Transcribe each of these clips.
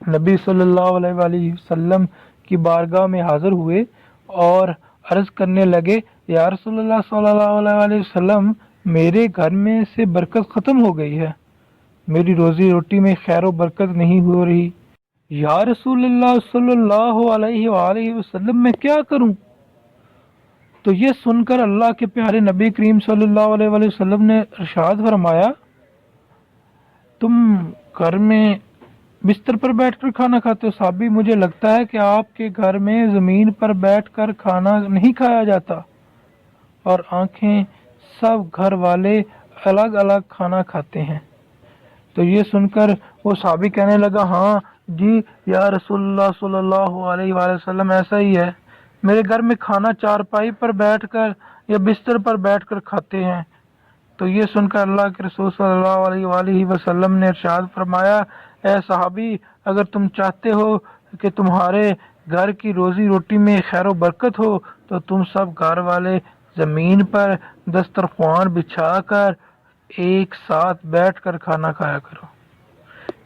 نبی صلی اللہ علیہ وسلم کی بارگاہ میں حاضر ہوئے اور عرض کرنے لگے، یا رسول اللہ صلی اللہ علیہ وسلم، میرے گھر میں سے برکت ختم ہو گئی ہے، میری روزی روٹی میں خیر و برکت نہیں ہو رہی، یا رسول اللہ صلی اللہ علیہ وآلہ وسلم میں کیا کروں؟ تو یہ سن کر اللہ کے پیارے نبی کریم صلی اللہ علیہ وآلہ وسلم نے ارشاد فرمایا، تم گھر میں بستر پر بیٹھ کر کھانا کھاتے ہو؟ صحابی، مجھے لگتا ہے کہ آپ کے گھر میں زمین پر بیٹھ کر کھانا نہیں کھایا جاتا، اور آنکھیں سب گھر والے الگ الگ کھانا کھاتے ہیں۔ تو یہ سن کر وہ صحابی کہنے لگا، ہاں جی یا رسول اللہ صلی اللہ علیہ وآلہ وسلم، ایسا ہی ہے، میرے گھر میں کھانا چارپائی پر بیٹھ کر یا بستر پر بیٹھ کر کھاتے ہیں۔ تو یہ سن کر اللہ کے رسول صلی اللہ علیہ وآلہ وسلم نے ارشاد فرمایا، اے صحابی، اگر تم چاہتے ہو کہ تمہارے گھر کی روزی روٹی میں خیر و برکت ہو تو تم سب گھر والے زمین پر دسترخوان بچھا کر ایک ساتھ بیٹھ کر کھانا کھایا کرو،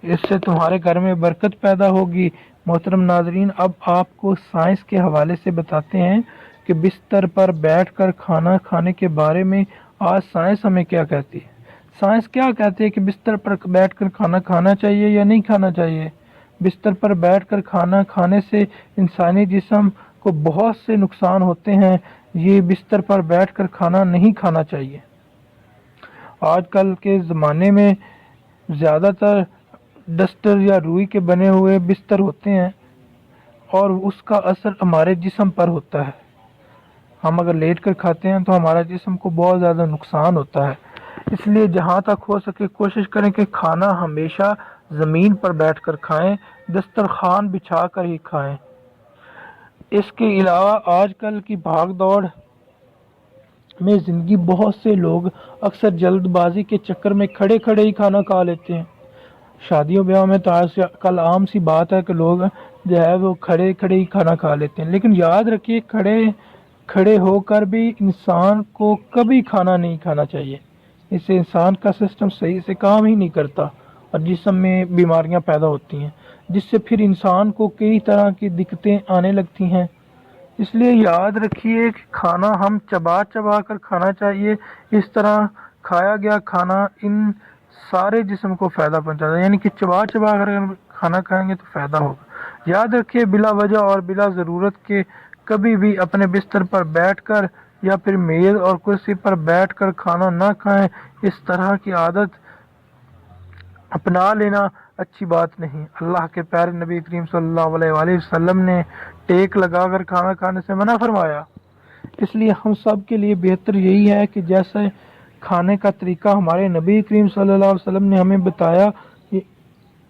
اس سے تمہارے گھر میں برکت پیدا ہوگی۔ محترم ناظرین، اب آپ کو سائنس کے حوالے سے بتاتے ہیں کہ بستر پر بیٹھ کر کھانا کھانے کے بارے میں آج سائنس ہمیں کیا کہتی ہے۔ سائنس کیا کہتی ہے کہ بستر پر بیٹھ کر کھانا کھانا چاہیے یا نہیں کھانا چاہیے؟ بستر پر بیٹھ کر کھانا کھانے سے انسانی جسم کو بہت سے نقصان ہوتے ہیں، یہ بستر پر بیٹھ کر کھانا نہیں کھانا چاہیے۔ آج کل کے زمانے میں زیادہ تر ڈسٹر یا روئی کے بنے ہوئے بستر ہوتے ہیں، اور اس کا اثر ہمارے جسم پر ہوتا ہے۔ ہم اگر لیٹ کر کھاتے ہیں تو ہمارا جسم کو بہت زیادہ نقصان ہوتا ہے، اس لیے جہاں تک ہو سکے کوشش کریں کہ کھانا ہمیشہ زمین پر بیٹھ کر کھائیں، دسترخوان بچھا کر ہی کھائیں۔ اس کے علاوہ آج کل کی بھاگ دوڑ میں زندگی بہت سے لوگ اکثر جلد بازی کے چکر میں کھڑے کھڑے ہی کھانا کھا لیتے ہیں۔ شادیوں بیاہوں میں تو آج کل عام سی بات ہے کہ لوگ جو ہے وہ کھڑے کھڑے ہی کھانا کھا لیتے ہیں، لیکن یاد رکھیے کھڑے ہو کر بھی انسان کو کبھی کھانا نہیں کھانا چاہیے، اس سے انسان کا سسٹم صحیح سے کام ہی نہیں کرتا اور جسم میں بیماریاں پیدا ہوتی ہیں، جس سے پھر انسان کو کئی طرح کی دقتیں آنے لگتی ہیں۔ اس لیے یاد رکھیے کہ کھانا ہم چبا چبا کر کھانا چاہیے، اس طرح کھایا گیا کھانا ان سارے جسم کو فائدہ پہنچاتا ہے، یعنی کہ چبا چبا کر کھانا کھائیں گے تو فائدہ ہوگا۔ یاد رکھیے بلا وجہ اور بلا ضرورت کے کبھی بھی اپنے بستر پر بیٹھ کر یا پھر میز اور کرسی پر بیٹھ کر کھانا نہ کھائیں، اس طرح کی عادت اپنا لینا اچھی بات نہیں۔ اللہ کے پیارے نبی کریم صلی اللہ علیہ وآلہ وسلم نے ٹیک لگا کر کھانا کھانے سے منع فرمایا، اس لیے ہم سب کے لیے بہتر یہی ہے کہ جیسے کھانے کا طریقہ ہمارے نبی کریم صلی اللہ علیہ وسلم نے ہمیں بتایا،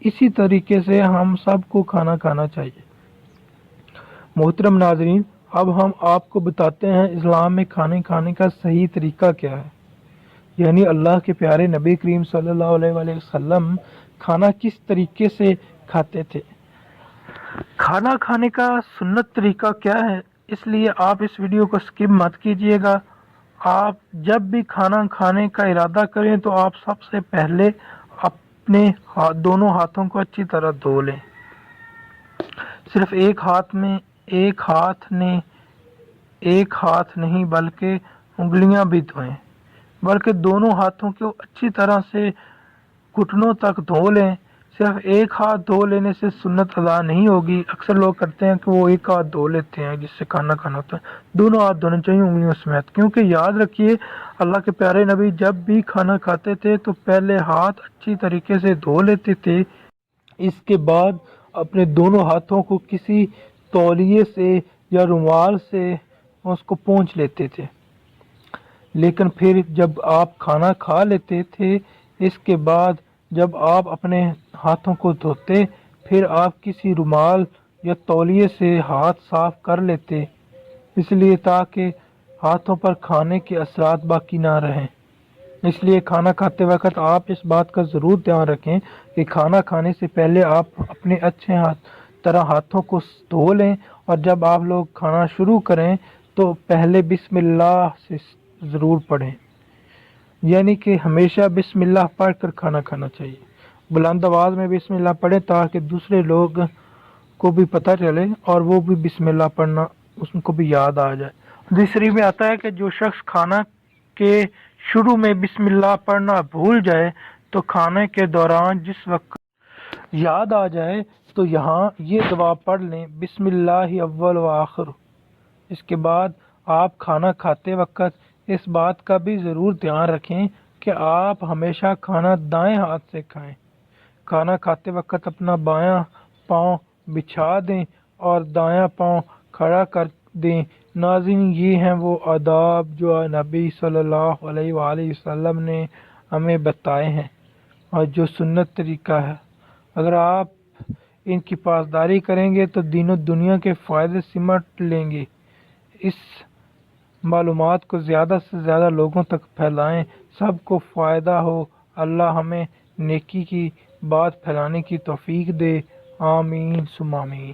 اسی طریقے سے ہم سب کو کھانا کھانا چاہیے۔ محترم ناظرین، اب ہم آپ کو بتاتے ہیں اسلام میں کھانے کھانے کا صحیح طریقہ کیا ہے، یعنی اللہ کے پیارے نبی کریم صلی اللہ علیہ وآلہ وسلم کھانا کس طریقے سے کھاتے تھے۔ کھانا کھانے کا سنت طریقہ کیا ہے، اس لیے آپ اس ویڈیو کو سکپ مت کیجیے گا۔ آپ جب بھی کھانا کھانے کا ارادہ کریں تو آپ سب سے پہلے اپنے دونوں ہاتھوں کو اچھی طرح دھو لیں، صرف ایک ہاتھ نہیں بلکہ انگلیاں بھی دھوئیں، بلکہ دونوں ہاتھوں کو اچھی طرح سے گھٹنوں تک دھو لیں۔ صرف ایک ہاتھ دھو لینے سے سنت ادا نہیں ہوگی، اکثر لوگ کرتے ہیں کہ وہ ایک ہاتھ دھو لیتے ہیں جس سے کھانا کھانا ہوتا ہے، دونوں ہاتھ دھونے چاہیے انگلیوں سمیت، کیونکہ یاد رکھیے اللہ کے پیارے نبی جب بھی کھانا کھاتے تھے تو پہلے ہاتھ اچھی طریقے سے دھو لیتے تھے، اس کے بعد اپنے دونوں ہاتھوں کو کسی تولیے سے یا رومال سے اس کو پونچھ لیتے تھے، لیکن پھر جب آپ کھانا کھا لیتے تھے اس کے بعد جب آپ اپنے ہاتھوں کو دھوتے پھر آپ کسی رومال یا تولیے سے ہاتھ صاف کر لیتے، اس لیے تاکہ ہاتھوں پر کھانے کے اثرات باقی نہ رہیں۔ اس لیے کھانا کھاتے وقت آپ اس بات کا ضرور دھیان رکھیں کہ کھانا کھانے سے پہلے آپ اپنے اچھے طرح ہاتھوں کو دھو لیں، اور جب آپ لوگ کھانا شروع کریں تو پہلے بسم اللہ سے ضرور پڑھیں، یعنی کہ ہمیشہ بسم اللہ پڑھ کر کھانا کھانا چاہیے۔ بلند آواز میں بسم اللہ پڑھیں تاکہ دوسرے لوگ کو بھی پتہ چلے اور وہ بھی بسم اللہ پڑھنا اس کو بھی یاد آ جائے۔ حدیث شریف میں آتا ہے کہ جو شخص کھانا کے شروع میں بسم اللہ پڑھنا بھول جائے تو کھانے کے دوران جس وقت یاد آ جائے تو یہاں یہ دعا پڑھ لیں، بسم اللہ اول و آخر۔ اس کے بعد آپ کھانا کھاتے وقت اس بات کا بھی ضرور دھیان رکھیں کہ آپ ہمیشہ کھانا دائیں ہاتھ سے کھائیں۔ کھانا کھاتے وقت اپنا بایاں پاؤں بچھا دیں اور دایاں پاؤں کھڑا کر دیں۔ ناظرین، یہ ہیں وہ آداب جو نبی صلی اللہ علیہ وآلہ وسلم نے ہمیں بتائے ہیں اور جو سنت طریقہ ہے۔ اگر آپ ان کی پاسداری کریں گے تو دین و دنیا کے فائدے سمٹ لیں گے۔ اس معلومات کو زیادہ سے زیادہ لوگوں تک پھیلائیں، سب کو فائدہ ہو۔ اللہ ہمیں نیکی کی بات پھیلانے کی توفیق دے، آمین ثم آمین۔